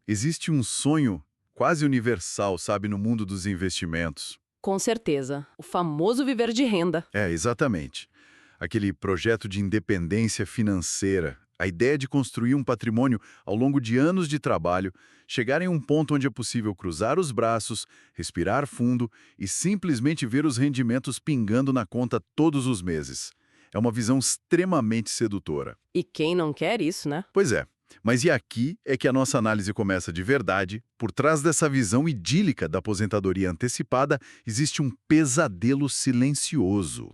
Existe um sonho quase universal, sabe, no mundo dos investimentos. Com certeza. O famoso viver de renda. É, exatamente. Aquele projeto de independência financeira, a ideia de construir um patrimônio ao longo de anos de trabalho, chegar em um ponto onde é possível cruzar os braços, respirar fundo e simplesmente ver os rendimentos pingando na conta todos os meses. É uma visão extremamente sedutora. E quem não quer isso, né? Pois é. Mas e aqui é que a nossa análise começa de verdade. Por trás dessa visão idílica da aposentadoria antecipada, existe um pesadelo silencioso.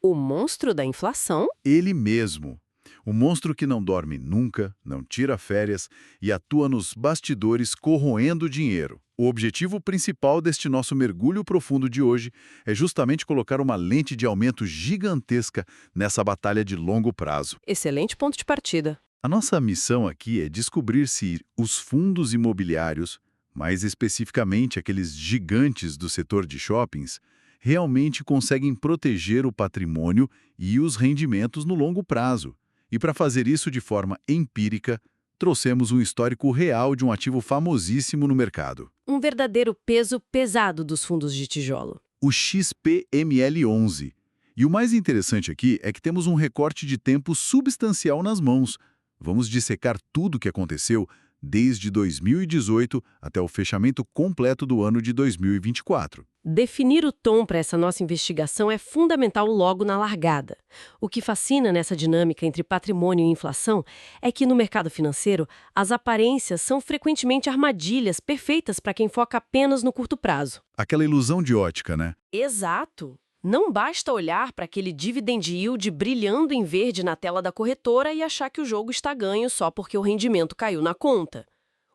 O monstro da inflação? Ele mesmo. O monstro que não dorme nunca, não tira férias e atua nos bastidores corroendo o dinheiro. O objetivo principal deste nosso mergulho profundo de hoje é justamente colocar uma lente de aumento gigantesca nessa batalha de longo prazo. Excelente ponto de partida. A nossa missão aqui é descobrir se os fundos imobiliários, mais especificamente aqueles gigantes do setor de shoppings, realmente conseguem proteger o patrimônio e os rendimentos no longo prazo. E para fazer isso de forma empírica, trouxemos um histórico real de um ativo famosíssimo no mercado. Um verdadeiro peso pesado dos fundos de tijolo. O XPML11. E o mais interessante aqui é que temos um recorte de tempo substancial nas mãos. Vamos dissecar tudo o que aconteceu desde 2018 até o fechamento completo do ano de 2024. Definir o tom para essa nossa investigação é fundamental logo na largada. O que fascina nessa dinâmica entre patrimônio e inflação é que no mercado financeiro, as aparências são frequentemente armadilhas perfeitas para quem foca apenas no curto prazo. Aquela ilusão de ótica, né? Exato! Não basta olhar para aquele dividend yield brilhando em verde na tela da corretora e achar que o jogo está ganho só porque o rendimento caiu na conta.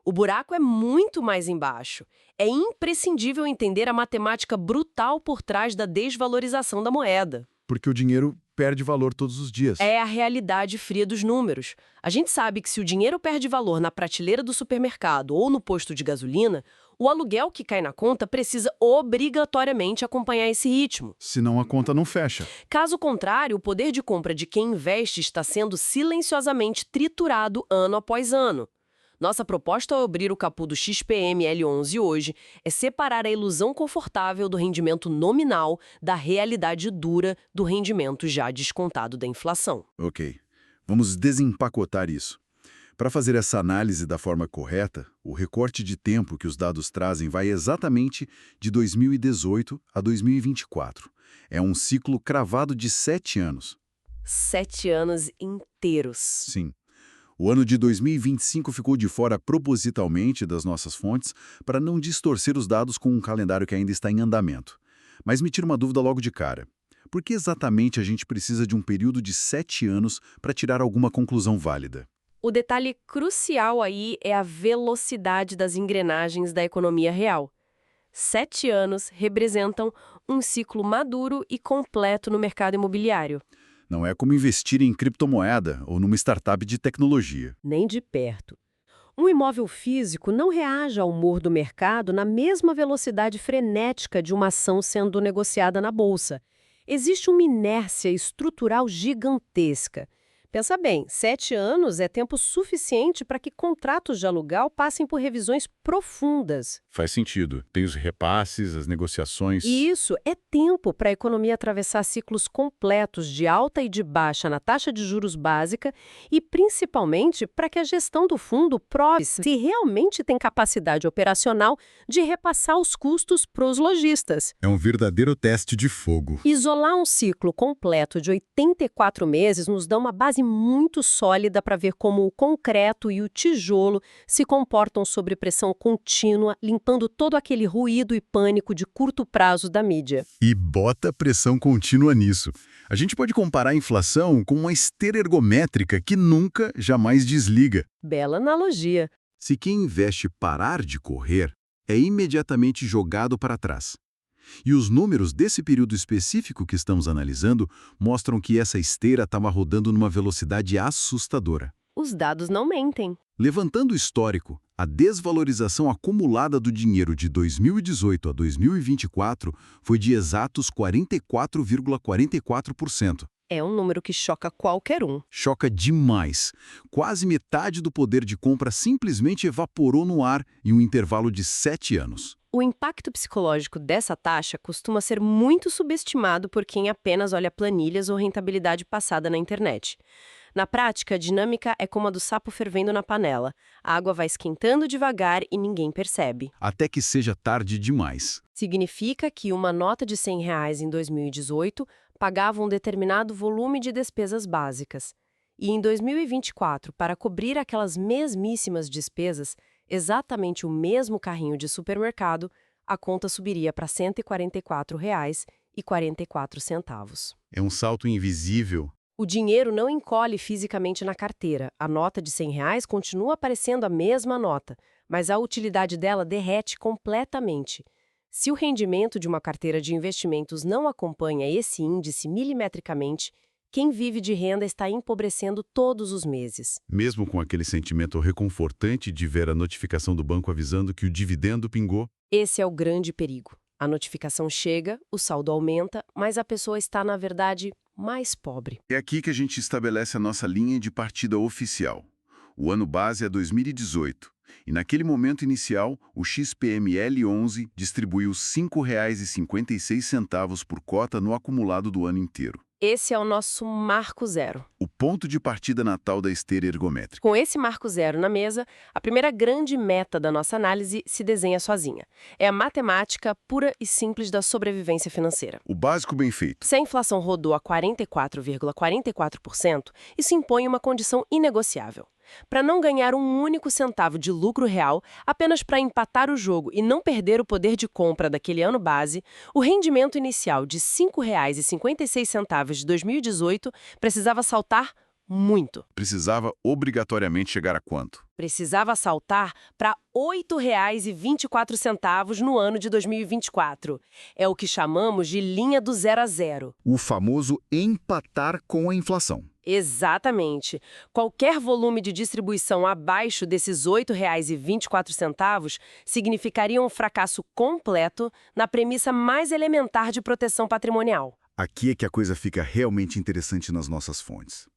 O buraco é muito mais embaixo. É imprescindível entender a matemática brutal por trás da desvalorização da moeda. Porque o dinheiro perde valor todos os dias. É a realidade fria dos números. A gente sabe que se o dinheiro perde valor na prateleira do supermercado ou no posto de gasolina, o aluguel que cai na conta precisa obrigatoriamente acompanhar esse ritmo. Senão a conta não fecha. Caso contrário, o poder de compra de quem investe está sendo silenciosamente triturado ano após ano. Nossa proposta ao abrir o capô do XPML11 hoje é separar a ilusão confortável do rendimento nominal da realidade dura do rendimento já descontado da inflação. Ok. Vamos desempacotar isso. Para fazer essa análise da forma correta, o recorte de tempo que os dados trazem vai exatamente de 2018 a 2024. É um ciclo cravado de 7 anos. 7 anos inteiros. Sim. O ano de 2025 ficou de fora propositalmente das nossas fontes para não distorcer os dados com um calendário que ainda está em andamento. Mas me tira uma dúvida logo de cara. Por que exatamente a gente precisa de um período de 7 anos para tirar alguma conclusão válida? O detalhe crucial aí é a velocidade das engrenagens da economia real. 7 anos representam um ciclo maduro e completo no mercado imobiliário. Não é como investir em criptomoeda ou numa startup de tecnologia. Nem de perto. Um imóvel físico não reage ao humor do mercado na mesma velocidade frenética de uma ação sendo negociada na bolsa. Existe uma inércia estrutural gigantesca. Pensa bem, 7 anos é tempo suficiente para que contratos de aluguel passem por revisões profundas. Faz sentido. Tem os repasses, as negociações. E isso é tempo para a economia atravessar ciclos completos de alta e de baixa na taxa de juros básica e, principalmente, para que a gestão do fundo prove se realmente tem capacidade operacional de repassar os custos para os lojistas. É um verdadeiro teste de fogo. Isolar um ciclo completo de 84 meses nos dá uma base muito sólida para ver como o concreto e o tijolo se comportam sob pressão contínua, limpando todo aquele ruído e pânico de curto prazo da mídia. E bota pressão contínua nisso. A gente pode comparar a inflação com uma esteira ergométrica que nunca, jamais desliga. Bela analogia. Se quem investe parar de correr, é imediatamente jogado para trás. E os números desse período específico que estamos analisando mostram que essa esteira estava rodando numa velocidade assustadora. Os dados não mentem. Levantando o histórico, a desvalorização acumulada do dinheiro de 2018 a 2024 foi de exatos 44,44%. É um número que choca qualquer um. Choca demais. Quase metade do poder de compra simplesmente evaporou no ar em um intervalo de 7 anos. O impacto psicológico dessa taxa costuma ser muito subestimado por quem apenas olha planilhas ou rentabilidade passada na internet. Na prática, a dinâmica é como a do sapo fervendo na panela. A água vai esquentando devagar e ninguém percebe. Até que seja tarde demais. Significa que uma nota de R$ 100 em 2018 pagava um determinado volume de despesas básicas. E em 2024, para cobrir aquelas mesmíssimas despesas, exatamente o mesmo carrinho de supermercado, a conta subiria para R$ 144,44. É um salto invisível. O dinheiro não encolhe fisicamente na carteira. A nota de R$ 100 continua aparecendo a mesma nota, mas a utilidade dela derrete completamente. Se o rendimento de uma carteira de investimentos não acompanha esse índice milimetricamente, quem vive de renda está empobrecendo todos os meses. Mesmo com aquele sentimento reconfortante de ver a notificação do banco avisando que o dividendo pingou. Esse é o grande perigo. A notificação chega, o saldo aumenta, mas a pessoa está, na verdade, mais pobre. É aqui que a gente estabelece a nossa linha de partida oficial. O ano base é 2018. E naquele momento inicial, o XPML11 distribuiu R$ 5,56 por cota no acumulado do ano inteiro. Esse é o nosso marco zero. O ponto de partida natal da esteira ergométrica. Com esse marco zero na mesa, a primeira grande meta da nossa análise se desenha sozinha. É a matemática pura e simples da sobrevivência financeira. O básico bem feito. Se a inflação rodou a 44,44%, isso impõe uma condição inegociável. Para não ganhar um único centavo de lucro real, apenas para empatar o jogo e não perder o poder de compra daquele ano base, o rendimento inicial de R$ 5,56 de 2018 precisava saltar muito. Precisava obrigatoriamente chegar a quanto? Precisava saltar para R$ 8,24 no ano de 2024. É o que chamamos de linha do 0 a 0. O famoso empatar com a inflação. Exatamente. Qualquer volume de distribuição abaixo desses R$ 8,24 significaria um fracasso completo na premissa mais elementar de proteção patrimonial. Aqui é que a coisa fica realmente interessante nas nossas fontes.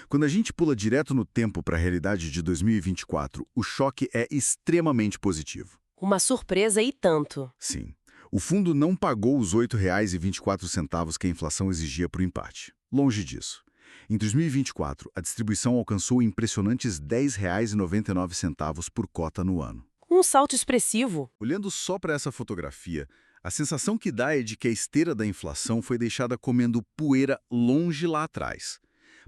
Quando a gente pula direto no tempo para a realidade de 2024, o choque é extremamente positivo. Uma surpresa e tanto. Sim. O fundo não pagou os R$ 8,24 que a inflação exigia para o empate. Longe disso. Em 2024, a distribuição alcançou impressionantes R$ 10,99 por cota no ano. Um salto expressivo. Olhando só para essa fotografia, a sensação que dá é de que a esteira da inflação foi deixada comendo poeira longe lá atrás.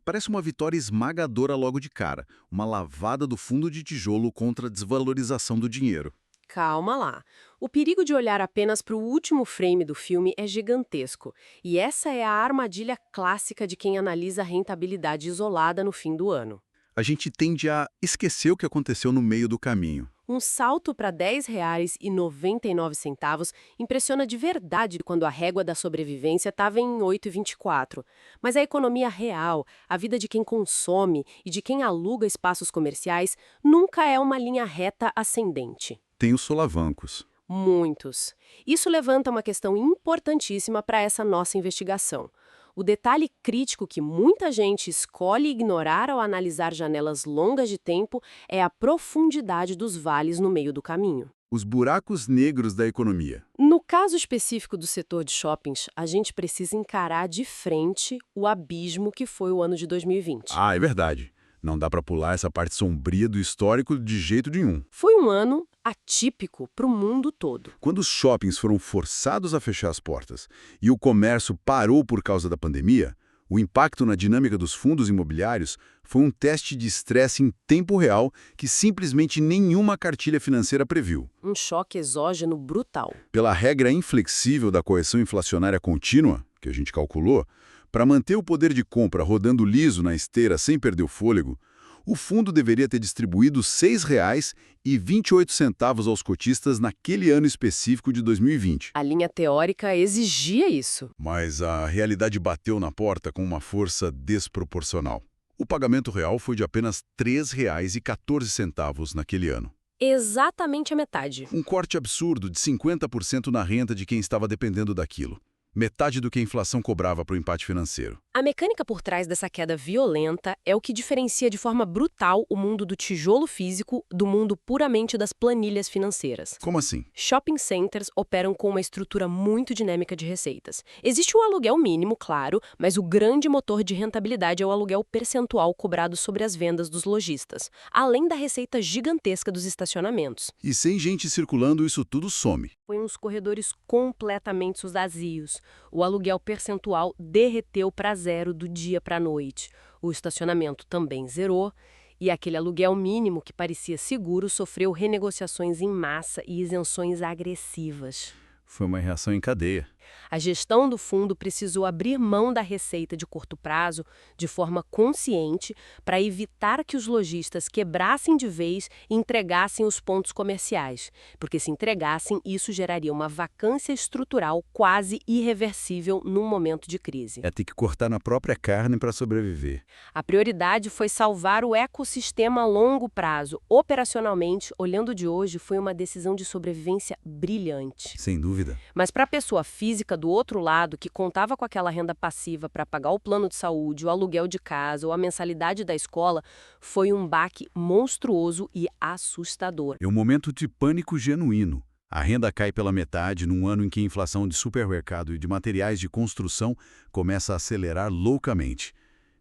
Parece uma vitória esmagadora logo de cara, uma lavada do fundo de tijolo contra a desvalorização do dinheiro. Calma lá. O perigo de olhar apenas para o último frame do filme é gigantesco. E essa é a armadilha clássica de quem analisa a rentabilidade isolada no fim do ano. A gente tende a esquecer o que aconteceu no meio do caminho. Um salto para R$ 10,99 impressiona de verdade quando a régua da sobrevivência estava em 8,24. Mas a economia real, a vida de quem consome e de quem aluga espaços comerciais, nunca é uma linha reta ascendente. Tem os solavancos. Muitos. Isso levanta uma questão importantíssima para essa nossa investigação. O detalhe crítico que muita gente escolhe ignorar ao analisar janelas longas de tempo é a profundidade dos vales no meio do caminho. Os buracos negros da economia. No caso específico do setor de shoppings, a gente precisa encarar de frente o abismo que foi o ano de 2020. Ah, é verdade. Não dá para pular essa parte sombria do histórico de jeito nenhum. Foi um ano atípico para o mundo todo. Quando os shoppings foram forçados a fechar as portas e o comércio parou por causa da pandemia, o impacto na dinâmica dos fundos imobiliários foi um teste de estresse em tempo real que simplesmente nenhuma cartilha financeira previu. Um choque exógeno brutal. Pela regra inflexível da correção inflacionária contínua, que a gente calculou, para manter o poder de compra rodando liso na esteira sem perder o fôlego, o fundo deveria ter distribuído R$ 6,28 aos cotistas naquele ano específico de 2020. A linha teórica exigia isso. Mas a realidade bateu na porta com uma força desproporcional. O pagamento real foi de apenas R$ 3,14 naquele ano. Exatamente a metade. Um corte absurdo de 50% na renda de quem estava dependendo daquilo. Metade do que a inflação cobrava para o empate financeiro. A mecânica por trás dessa queda violenta é o que diferencia de forma brutal o mundo do tijolo físico do mundo puramente das planilhas financeiras. Como assim? Shopping centers operam com uma estrutura muito dinâmica de receitas. Existe o aluguel mínimo, claro, mas o grande motor de rentabilidade é o aluguel percentual cobrado sobre as vendas dos lojistas, além da receita gigantesca dos estacionamentos. E sem gente circulando, isso tudo some. Põe uns corredores completamente vazios. O aluguel percentual derreteu para zero do dia para a noite. O estacionamento também zerou. E aquele aluguel mínimo que parecia seguro sofreu renegociações em massa e isenções agressivas. Foi uma reação em cadeia. A gestão do fundo precisou abrir mão da receita de curto prazo de forma consciente para evitar que os lojistas quebrassem de vez e entregassem os pontos comerciais, porque se entregassem, isso geraria uma vacância estrutural quase irreversível num momento de crise. É ter que cortar na própria carne para sobreviver. A prioridade foi salvar o ecossistema a longo prazo. Operacionalmente, olhando de hoje, foi uma decisão de sobrevivência brilhante. Sem dúvida. Mas para a pessoa física do outro lado, que contava com aquela renda passiva para pagar o plano de saúde, o aluguel de casa ou a mensalidade da escola, foi um baque monstruoso e assustador. É um momento de pânico genuíno. A renda cai pela metade num ano em que a inflação de supermercado e de materiais de construção começa a acelerar loucamente.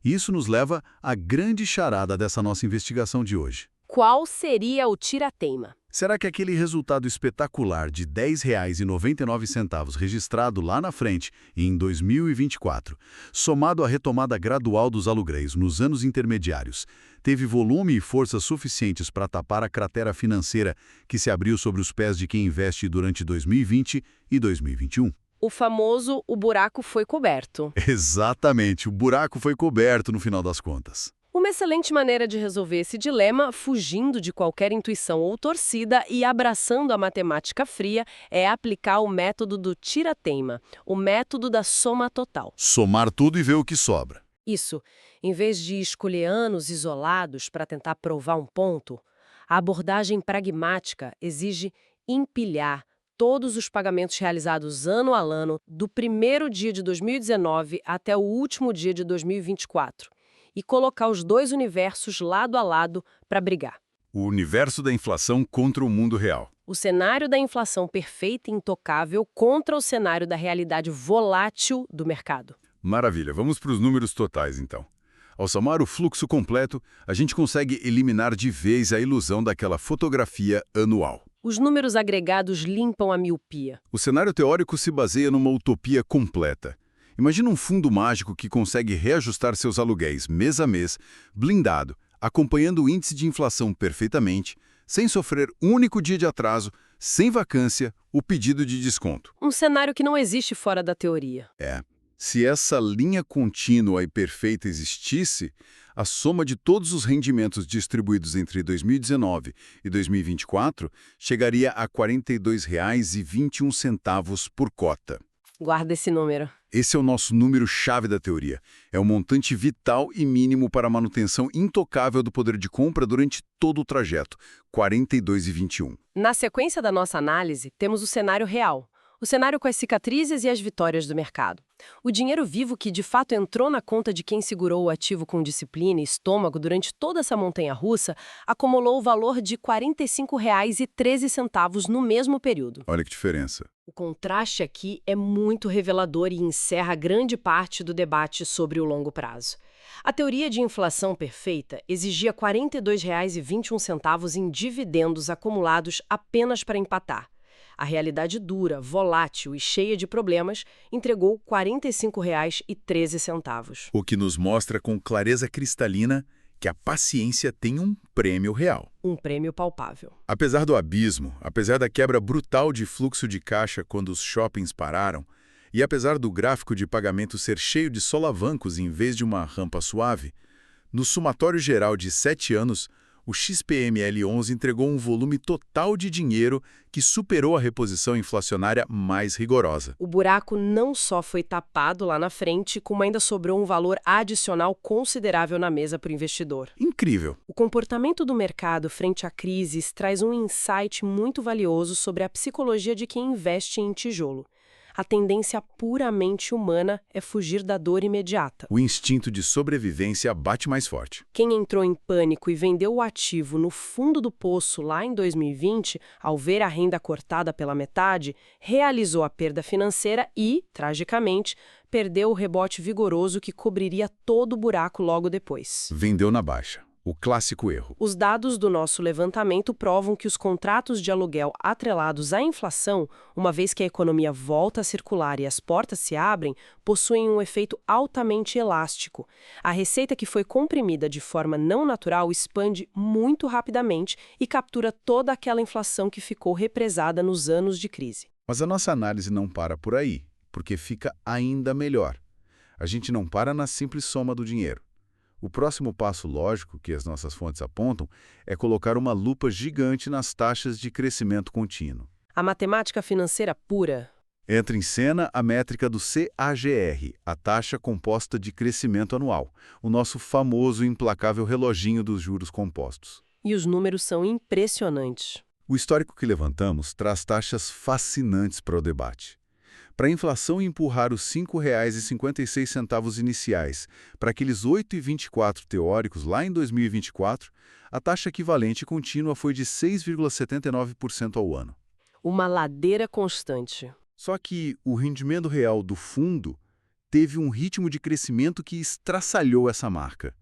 Isso nos leva à grande charada dessa nossa investigação de hoje. Qual seria o tira-teima? Será que aquele resultado espetacular de R$ 10,99 registrado lá na frente, em 2024, somado à retomada gradual dos aluguéis nos anos intermediários, teve volume e força suficientes para tapar a cratera financeira que se abriu sobre os pés de quem investe durante 2020 e 2021? O famoso "o buraco foi coberto". Exatamente, o buraco foi coberto no final das contas. Uma excelente maneira de resolver esse dilema, fugindo de qualquer intuição ou torcida e abraçando a matemática fria, é aplicar o método do tira-teima, o método da soma total. Somar tudo e ver o que sobra. Isso, em vez de escolher anos isolados para tentar provar um ponto, a abordagem pragmática exige empilhar todos os pagamentos realizados ano a ano, do primeiro dia de 2019 até o último dia de 2024. E colocar os dois universos lado a lado para brigar. O universo da inflação contra o mundo real. O cenário da inflação perfeita e intocável contra o cenário da realidade volátil do mercado. Maravilha, vamos para os números totais então. Ao somar o fluxo completo, a gente consegue eliminar de vez a ilusão daquela fotografia anual. Os números agregados limpam a miopia. O cenário teórico se baseia numa utopia completa. Imagina um fundo mágico que consegue reajustar seus aluguéis mês a mês, blindado, acompanhando o índice de inflação perfeitamente, sem sofrer um único dia de atraso, sem vacância, o pedido de desconto. Um cenário que não existe fora da teoria. Se essa linha contínua e perfeita existisse, a soma de todos os rendimentos distribuídos entre 2019 e 2024 chegaria a R$ 42,21 por cota. Guarda esse número. Esse é o nosso número-chave da teoria. É o montante vital e mínimo para a manutenção intocável do poder de compra durante todo o trajeto, R$ 42,21. Na sequência da nossa análise, temos o cenário real. O cenário com as cicatrizes e as vitórias do mercado. O dinheiro vivo que de fato entrou na conta de quem segurou o ativo com disciplina e estômago durante toda essa montanha-russa acumulou o valor de R$ 45,13 no mesmo período. Olha que diferença. O contraste aqui é muito revelador e encerra grande parte do debate sobre o longo prazo. A teoria de inflação perfeita exigia R$ 42,21 em dividendos acumulados apenas para empatar. A realidade dura, volátil e cheia de problemas entregou R$ 45,13. O que nos mostra com clareza cristalina que a paciência tem um prêmio real. Um prêmio palpável. Apesar do abismo, apesar da quebra brutal de fluxo de caixa quando os shoppings pararam, e apesar do gráfico de pagamento ser cheio de solavancos em vez de uma rampa suave, no somatório geral de 7 anos, o XPML11 entregou um volume total de dinheiro que superou a reposição inflacionária mais rigorosa. O buraco não só foi tapado lá na frente, como ainda sobrou um valor adicional considerável na mesa para o investidor. Incrível! O comportamento do mercado frente a crises traz um insight muito valioso sobre a psicologia de quem investe em tijolo. A tendência puramente humana é fugir da dor imediata. O instinto de sobrevivência bate mais forte. Quem entrou em pânico e vendeu o ativo no fundo do poço lá em 2020, ao ver a renda cortada pela metade, realizou a perda financeira e, tragicamente, perdeu o rebote vigoroso que cobriria todo o buraco logo depois. Vendeu na baixa. O clássico erro. Os dados do nosso levantamento provam que os contratos de aluguel atrelados à inflação, uma vez que a economia volta a circular e as portas se abrem, possuem um efeito altamente elástico. A receita que foi comprimida de forma não natural expande muito rapidamente e captura toda aquela inflação que ficou represada nos anos de crise. Mas a nossa análise não para por aí, porque fica ainda melhor. A gente não para na simples soma do dinheiro. O próximo passo lógico que as nossas fontes apontam é colocar uma lupa gigante nas taxas de crescimento contínuo. A matemática financeira pura. Entra em cena a métrica do CAGR, a taxa composta de crescimento anual, o nosso famoso e implacável reloginho dos juros compostos. E os números são impressionantes. O histórico que levantamos traz taxas fascinantes para o debate. Para a inflação empurrar os R$ 5,56 iniciais para aqueles 8,24 teóricos lá em 2024, a taxa equivalente contínua foi de 6,79% ao ano. Uma ladeira constante. Só que o rendimento real do fundo teve um ritmo de crescimento que estraçalhou essa marca.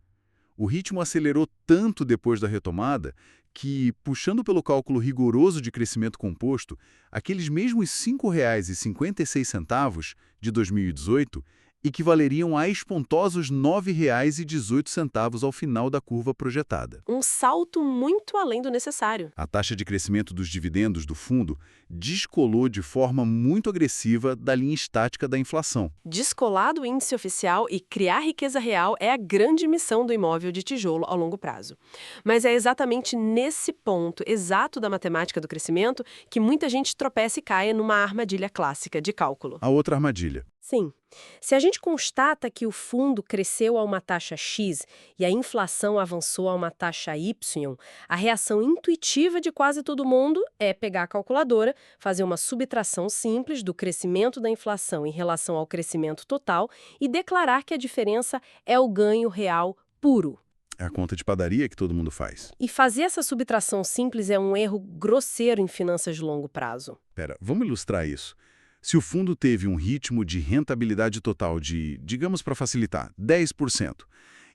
O ritmo acelerou tanto depois da retomada que, puxando pelo cálculo rigoroso de crescimento composto, aqueles mesmos R$ 5,56 de 2018 equivaleriam a espontosos R$ 9,18 ao final da curva projetada. Um salto muito além do necessário. A taxa de crescimento dos dividendos do fundo descolou de forma muito agressiva da linha estática da inflação. Descolar do índice oficial e criar riqueza real é a grande missão do imóvel de tijolo ao longo prazo. Mas é exatamente nesse ponto exato da matemática do crescimento que muita gente tropeça e cai numa armadilha clássica de cálculo. A outra armadilha. Sim. Se a gente constata que o fundo cresceu a uma taxa X e a inflação avançou a uma taxa Y, a reação intuitiva de quase todo mundo é pegar a calculadora, fazer uma subtração simples do crescimento da inflação em relação ao crescimento total e declarar que a diferença é o ganho real puro. É a conta de padaria que todo mundo faz. E fazer essa subtração simples é um erro grosseiro em finanças de longo prazo. Vamos ilustrar isso. Se o fundo teve um ritmo de rentabilidade total de, digamos para facilitar, 10%,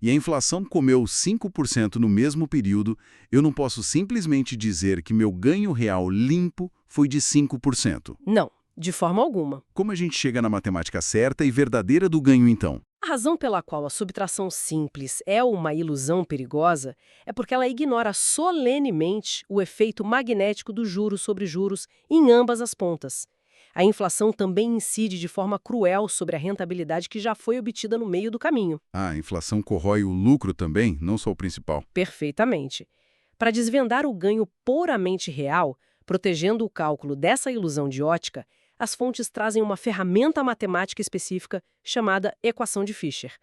e a inflação comeu 5% no mesmo período, eu não posso simplesmente dizer que meu ganho real limpo foi de 5%. Não, de forma alguma. Como a gente chega na matemática certa e verdadeira do ganho, então? A razão pela qual a subtração simples é uma ilusão perigosa é porque ela ignora solenemente o efeito magnético dos juros sobre juros em ambas as pontas. A inflação também incide de forma cruel sobre a rentabilidade que já foi obtida no meio do caminho. A inflação corrói o lucro também, não só o principal. Perfeitamente. Para desvendar o ganho puramente real, protegendo o cálculo dessa ilusão de ótica, as fontes trazem uma ferramenta matemática específica chamada equação de Fisher.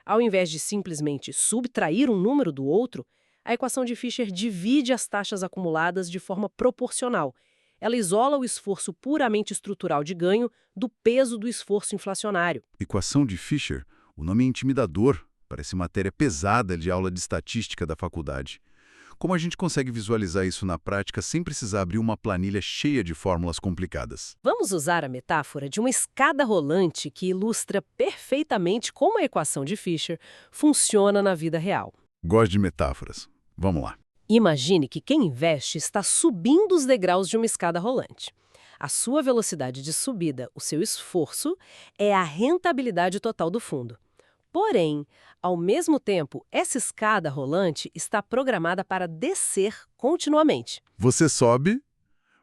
Ao invés de simplesmente subtrair um número do outro, a equação de Fisher divide as taxas acumuladas de forma proporcional. Ela isola o esforço puramente estrutural de ganho do peso do esforço inflacionário. Equação de Fisher, o nome é intimidador, parece matéria pesada de aula de estatística da faculdade. Como a gente consegue visualizar isso na prática sem precisar abrir uma planilha cheia de fórmulas complicadas? Vamos usar a metáfora de uma escada rolante que ilustra perfeitamente como a equação de Fisher funciona na vida real. Gosto de metáforas. Vamos lá. Imagine que quem investe está subindo os degraus de uma escada rolante. A sua velocidade de subida, o seu esforço, é a rentabilidade total do fundo. Porém, ao mesmo tempo, essa escada rolante está programada para descer continuamente. Você sobe,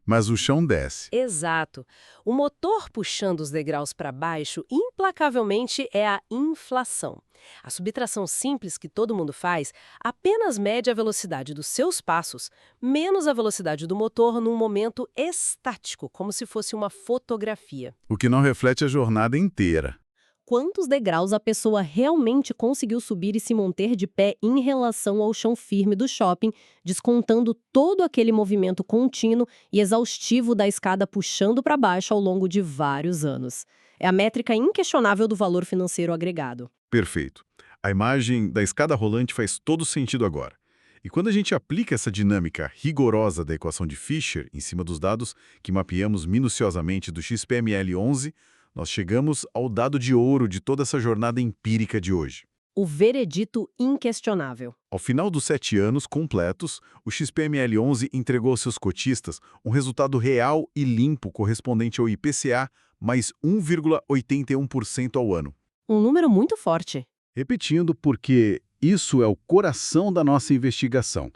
mas o chão desce. Exato. O motor puxando os degraus para baixo, implacavelmente, é a inflação. A subtração simples que todo mundo faz apenas mede a velocidade dos seus passos, menos a velocidade do motor num momento estático, como se fosse uma fotografia. O que não reflete a jornada inteira. quantos degraus a pessoa realmente conseguiu subir e se manter de pé em relação ao chão firme do shopping, descontando todo aquele movimento contínuo e exaustivo da escada puxando para baixo ao longo de vários anos. É a métrica inquestionável do valor financeiro agregado. Perfeito. A imagem da escada rolante faz todo sentido agora. E quando a gente aplica essa dinâmica rigorosa da equação de Fisher em cima dos dados que mapeamos minuciosamente do XPML11, nós chegamos ao dado de ouro de toda essa jornada empírica de hoje. O veredito inquestionável. Ao final dos 7 anos completos, o XPML11 entregou aos seus cotistas um resultado real e limpo correspondente ao IPCA mais 1,81% ao ano. Um número muito forte. Repetindo, porque isso é o coração da nossa investigação.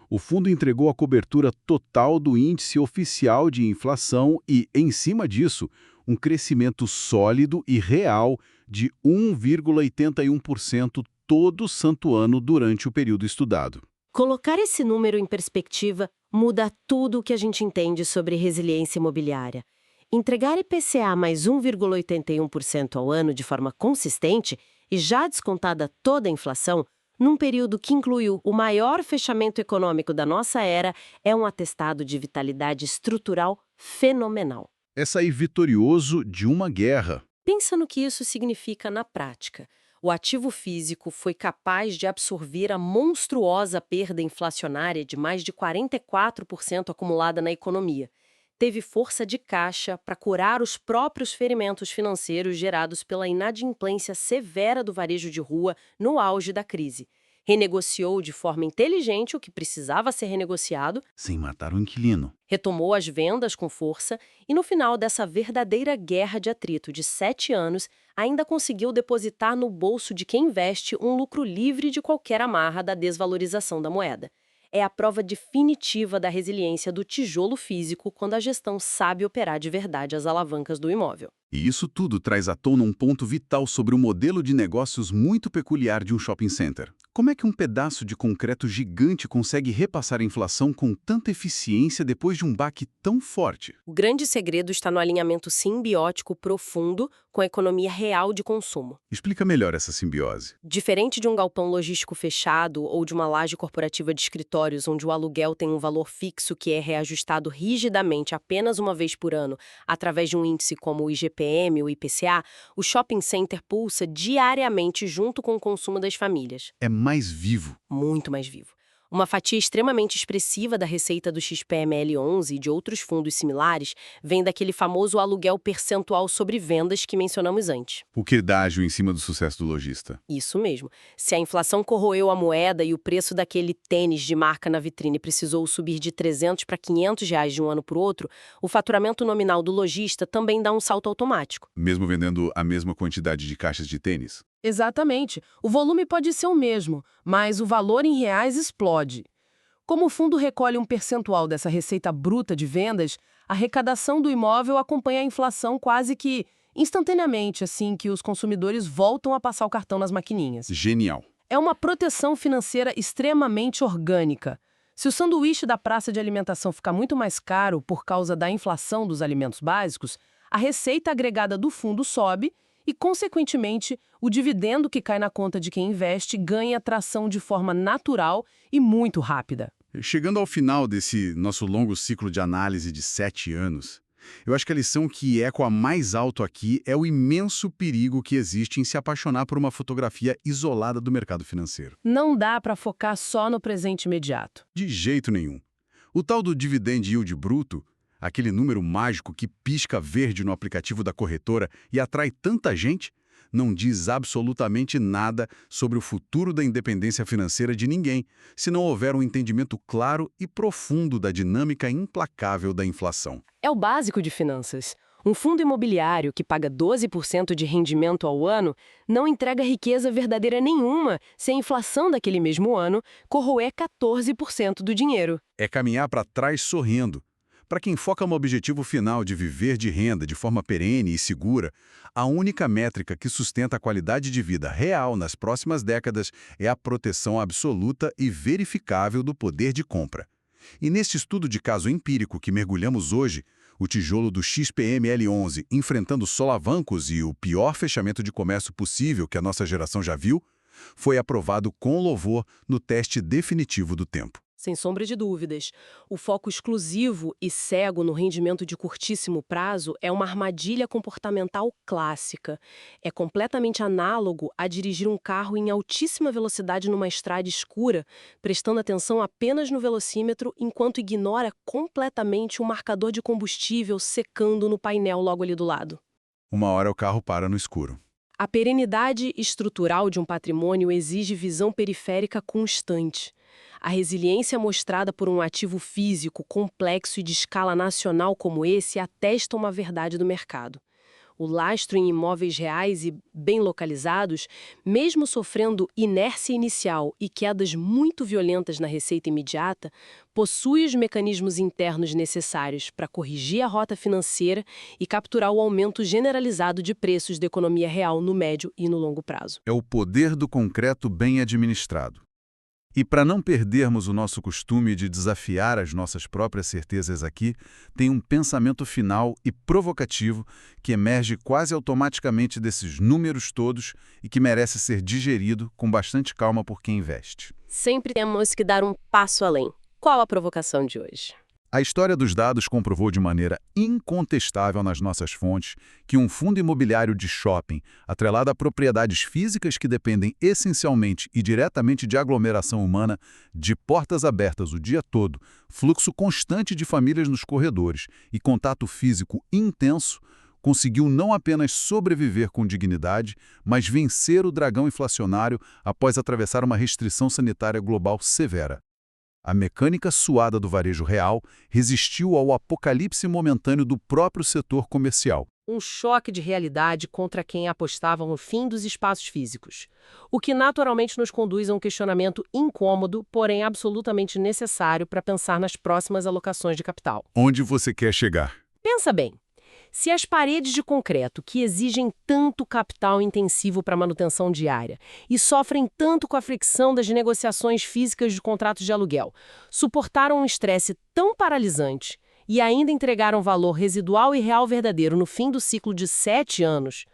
O fundo entregou a cobertura total do índice oficial de inflação e, em cima disso, um crescimento sólido e real de 1,81% todo santo ano durante o período estudado. Colocar esse número em perspectiva muda tudo o que a gente entende sobre resiliência imobiliária. Entregar IPCA mais 1,81% ao ano de forma consistente e já descontada toda a inflação, num período que incluiu o maior fechamento econômico da nossa era, é um atestado de vitalidade estrutural fenomenal. É sair vitorioso de uma guerra. Pensa no que isso significa na prática. O ativo físico foi capaz de absorver a monstruosa perda inflacionária de mais de 44% acumulada na economia. Teve força de caixa para curar os próprios ferimentos financeiros gerados pela inadimplência severa do varejo de rua no auge da crise. Renegociou de forma inteligente o que precisava ser renegociado, Sem matar o inquilino. retomou as vendas com força e, no final dessa verdadeira guerra de atrito de 7 anos, ainda conseguiu depositar no bolso de quem investe um lucro livre de qualquer amarra da desvalorização da moeda. É a prova definitiva da resiliência do tijolo físico quando a gestão sabe operar de verdade as alavancas do imóvel. E isso tudo traz à tona um ponto vital sobre o modelo de negócios muito peculiar de um shopping center. Como é que um pedaço de concreto gigante consegue repassar a inflação com tanta eficiência depois de um baque tão forte? O grande segredo está no alinhamento simbiótico profundo com a economia real de consumo. Explica melhor essa simbiose. Diferente de um galpão logístico fechado ou de uma laje corporativa de escritórios onde o aluguel tem um valor fixo que é reajustado rigidamente apenas uma vez por ano através de um índice como o IGPM ou IPCA, o shopping center pulsa diariamente junto com o consumo das famílias. É mais vivo. Muito mais vivo. Uma fatia extremamente expressiva da receita do XPML11 e de outros fundos similares vem daquele famoso aluguel percentual sobre vendas que mencionamos antes. O que dá ágil em cima do sucesso do lojista. Isso mesmo. Se a inflação corroeu a moeda e o preço daquele tênis de marca na vitrine precisou subir de R$ 300 para R$ 500 de um ano para o outro, o faturamento nominal do lojista também dá um salto automático. Mesmo vendendo a mesma quantidade de caixas de tênis? Exatamente. O volume pode ser o mesmo, mas o valor em reais explode. Como o fundo recolhe um percentual dessa receita bruta de vendas, a arrecadação do imóvel acompanha a inflação quase que instantaneamente, assim que os consumidores voltam a passar o cartão nas maquininhas. Genial. É uma proteção financeira extremamente orgânica. Se o sanduíche da praça de alimentação ficar muito mais caro por causa da inflação dos alimentos básicos, a receita agregada do fundo sobe e, consequentemente, o dividendo que cai na conta de quem investe ganha tração de forma natural e muito rápida. Chegando ao final desse nosso longo ciclo de análise de 7 anos, eu acho que a lição que ecoa mais alto aqui é o imenso perigo que existe em se apaixonar por uma fotografia isolada do mercado financeiro. Não dá para focar só no presente imediato. De jeito nenhum. O tal do dividend yield bruto, aquele número mágico que pisca verde no aplicativo da corretora e atrai tanta gente, não diz absolutamente nada sobre o futuro da independência financeira de ninguém, se não houver um entendimento claro e profundo da dinâmica implacável da inflação. É o básico de finanças. Um fundo imobiliário que paga 12% de rendimento ao ano não entrega riqueza verdadeira nenhuma se a inflação daquele mesmo ano corroer 14% do dinheiro. É caminhar para trás sorrindo. Para quem foca no objetivo final de viver de renda de forma perene e segura, a única métrica que sustenta a qualidade de vida real nas próximas décadas é a proteção absoluta e verificável do poder de compra. E neste estudo de caso empírico que mergulhamos hoje, O tijolo do XPML11 enfrentando solavancos e o pior fechamento de comércio possível que a nossa geração já viu, foi aprovado com louvor no teste definitivo do tempo. Sem sombra de dúvidas. O foco exclusivo e cego no rendimento de curtíssimo prazo é uma armadilha comportamental clássica. É completamente análogo a dirigir um carro em altíssima velocidade numa estrada escura, prestando atenção apenas no velocímetro enquanto ignora completamente o marcador de combustível secando no painel logo ali do lado. Uma hora o carro para no escuro. A perenidade estrutural de um patrimônio exige visão periférica constante. A resiliência mostrada por um ativo físico complexo e de escala nacional como esse atesta uma verdade do mercado. O lastro em imóveis reais e bem localizados, mesmo sofrendo inércia inicial e quedas muito violentas na receita imediata, possui os mecanismos internos necessários para corrigir a rota financeira e capturar o aumento generalizado de preços da economia real no médio e no longo prazo. É o poder do concreto bem administrado. E para não perdermos o nosso costume de desafiar as nossas próprias certezas aqui, tem um pensamento final e provocativo que emerge quase automaticamente desses números todos e que merece ser digerido com bastante calma por quem investe. Sempre temos que dar um passo além. Qual a provocação de hoje? A história dos dados comprovou de maneira incontestável nas nossas fontes que um fundo imobiliário de shopping, atrelado a propriedades físicas que dependem essencialmente e diretamente de aglomeração humana, de portas abertas o dia todo, fluxo constante de famílias nos corredores e contato físico intenso, conseguiu não apenas sobreviver com dignidade, mas vencer o dragão inflacionário após atravessar uma restrição sanitária global severa. A mecânica suada do varejo real resistiu ao apocalipse momentâneo do próprio setor comercial. Um choque de realidade contra quem apostava no fim dos espaços físicos. O que naturalmente nos conduz a um questionamento incômodo, porém absolutamente necessário para pensar nas próximas alocações de capital. Onde você quer chegar? Pensa bem. Se as paredes de concreto, que exigem tanto capital intensivo para manutenção diária e sofrem tanto com a fricção das negociações físicas de contratos de aluguel, suportaram um estresse tão paralisante e ainda entregaram valor residual e real verdadeiro no fim do ciclo de 7 anos,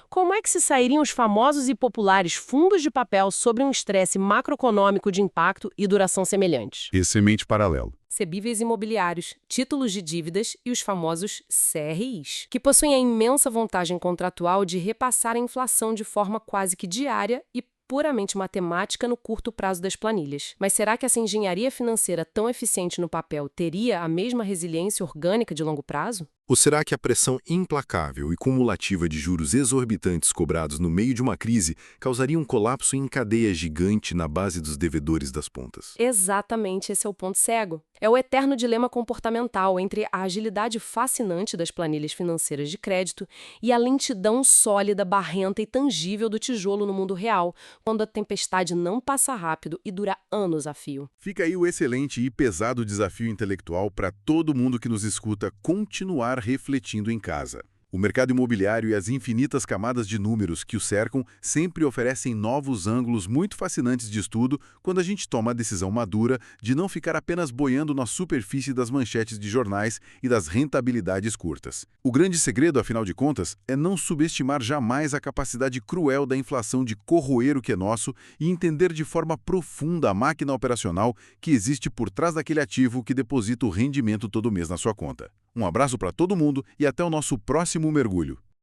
como é que se sairiam os famosos e populares fundos de papel sobre um estresse macroeconômico de impacto e duração semelhantes? Excelente paralelo. Recebíveis imobiliários, títulos de dívidas e os famosos CRIs, que possuem a imensa vantagem contratual de repassar a inflação de forma quase que diária e puramente matemática no curto prazo das planilhas. Mas será que essa engenharia financeira tão eficiente no papel teria a mesma resiliência orgânica de longo prazo? Ou será que a pressão implacável e cumulativa de juros exorbitantes cobrados no meio de uma crise causaria um colapso em cadeia gigante na base dos devedores das pontas? Exatamente, esse é o ponto cego. É o eterno dilema comportamental entre a agilidade fascinante das planilhas financeiras de crédito e a lentidão sólida, barrenta e tangível do tijolo no mundo real, quando a tempestade não passa rápido e dura anos a fio. Fica aí o excelente e pesado desafio intelectual para todo mundo que nos escuta continuar refletindo em casa. O mercado imobiliário e as infinitas camadas de números que o cercam sempre oferecem novos ângulos muito fascinantes de estudo quando a gente toma a decisão madura de não ficar apenas boiando na superfície das manchetes de jornais e das rentabilidades curtas. O grande segredo, afinal de contas, é não subestimar jamais a capacidade cruel da inflação de corroer o que é nosso e entender de forma profunda a máquina operacional que existe por trás daquele ativo que deposita o rendimento todo mês na sua conta. Um abraço para todo mundo e até o nosso próximo mergulho.